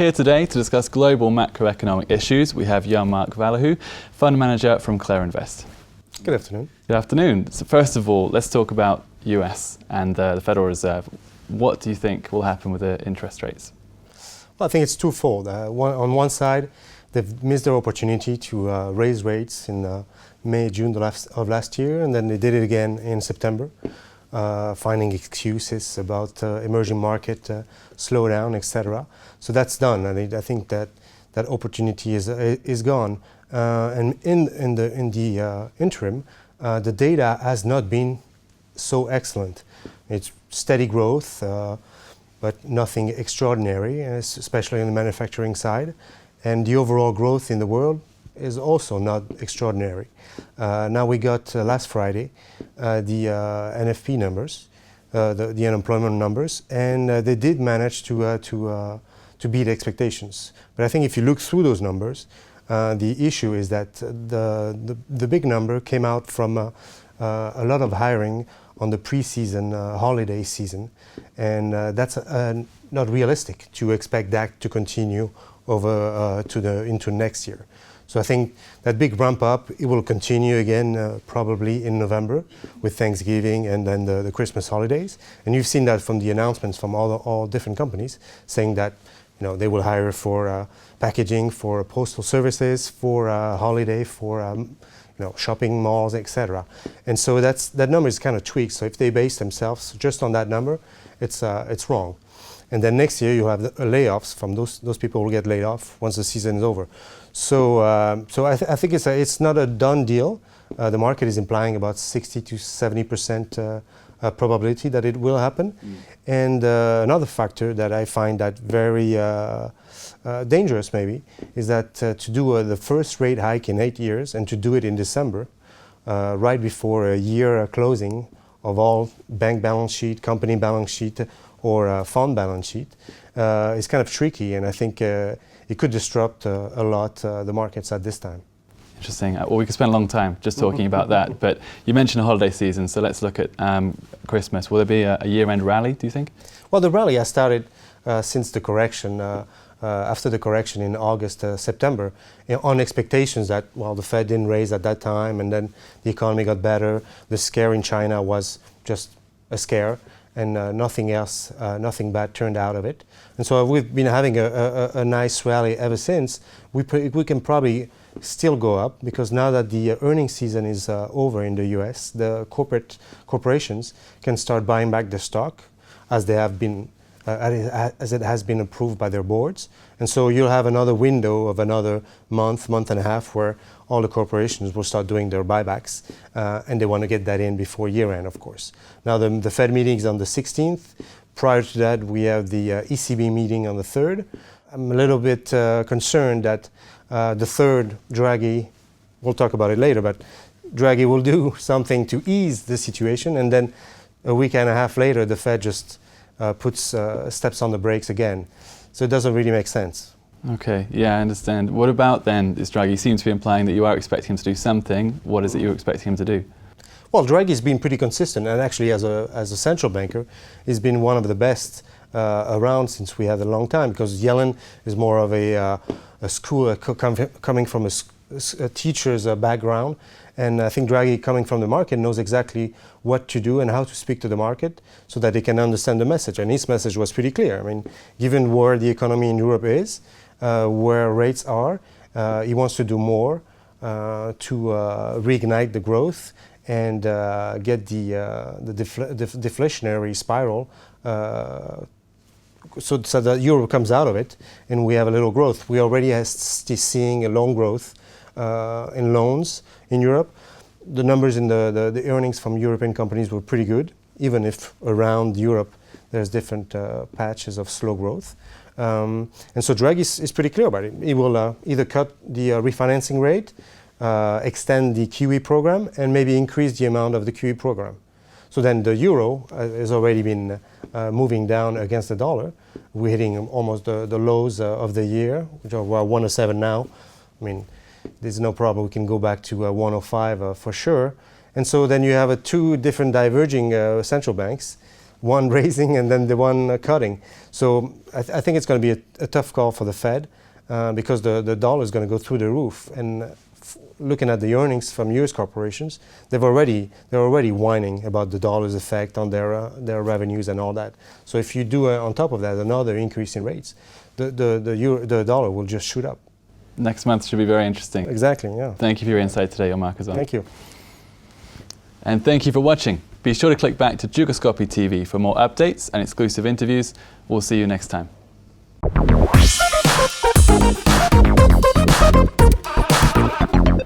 Here today to discuss global macroeconomic issues, we have Ion-Marc Valahu, Fund Manager from Clairinvest. Good afternoon. Good afternoon. So first of all, let's talk about US and the Federal Reserve. What do you think will happen with the interest rates? Well, I think it's twofold. On one side, they've missed their opportunity to raise rates in May, June of last year, and then they did it again in September, finding excuses about emerging market slowdown, etc. So that's done, and I think that opportunity is gone. And in the interim, the data has not been so excellent. It's steady growth, but nothing extraordinary, especially on the manufacturing side. And the overall growth in the world is also not extraordinary. Now we got last Friday the NFP numbers, the unemployment numbers, and they did manage to beat expectations. But I think if you look through those numbers, the issue is that the big number came out from a lot of hiring on the pre-season holiday season, and that's not realistic to expect that to continue over into next year. So I think that big ramp up, it will continue again probably in November with Thanksgiving and then the Christmas holidays. And you've seen that from the announcements from all different companies saying that they will hire for packaging, for postal services, for holiday, for shopping malls, etc. And so that number is kind of tweaked. So if they base themselves just on that number, it's wrong. And then next year you have the layoffs from those people will get laid off once the season is over. So I think it's not a done deal. The market is implying about 60 to 70% probability that it will happen. And another factor that I find that very dangerous maybe is that to do the first rate hike in 8 years and to do it in December, right before a year closing of all bank balance sheet, company balance sheet, or fund balance sheet, is kind of tricky, and I think it could disrupt a lot the markets at this time. Interesting. Well, we could spend a long time just talking about that, but you mentioned a holiday season, so let's look at Christmas. Will there be a year-end rally, do you think? Well, the rally has started since the correction, after the correction in August, September, on expectations that, well, the Fed didn't raise at that time, and then the economy got better. The scare in China was just a scare, and nothing else, nothing bad turned out of it. And so we've been having a nice rally ever since. We can probably still go up because now that the earnings season is over in the US, the corporations can start buying back their stock as they have been, as it has been approved by their boards. And so you'll have another window of another month and a half where all the corporations will start doing their buybacks, and they want to get that in before year end, of course. Now the Fed meeting is on the 16th. Prior to that, we have the ECB meeting on the 3rd. I'm a little bit concerned that the third, Draghi, we'll talk about it later, but Draghi will do something to ease the situation, and then a week and a half later, the Fed just puts steps on the brakes again. So it doesn't really make sense. Okay, yeah, I understand. What about then this Draghi? You seem to be implying that you are expecting him to do something. What is it you're expecting him to do? Well, Draghi's been pretty consistent, and actually as a central banker, he's been one of the best around since we had a long time, because Yellen is more of a school coming from a teacher's background, and I think Draghi, coming from the market, knows exactly what to do and how to speak to the market so that they can understand the message. And his message was pretty clear. I mean, given where the economy in Europe is, where rates are, he wants to do more to reignite the growth and get the deflationary spiral so that Europe comes out of it and we have a little growth. We already are seeing a loan growth in loans in Europe. The numbers in the earnings from European companies were pretty good, even if around Europe there's different patches of slow growth. And so Draghi is pretty clear about it. He will either cut the refinancing rate, extend the QE program, and maybe increase the amount of the QE program. So then the euro has already been moving down against the dollar. We're hitting almost the lows of the year, which are 107 now. I mean, there's no problem. We can go back to 105 for sure. And so then you have two different diverging central banks one raising and then the one cutting. So I think it's going to be a tough call for the Fed because the dollar is going to go through the roof. And looking at the earnings from U.S. corporations, they're already whining about the dollar's effect on their revenues and all that. So if you do on top of that another increase in rates, the dollar will just shoot up. Next month should be very interesting. Exactly, yeah. Thank you for your insight today, Ion-Marc, as well. Thank you. And thank you for watching. Be sure to click back to Dukascopy TV for more updates and exclusive interviews. We'll see you next time.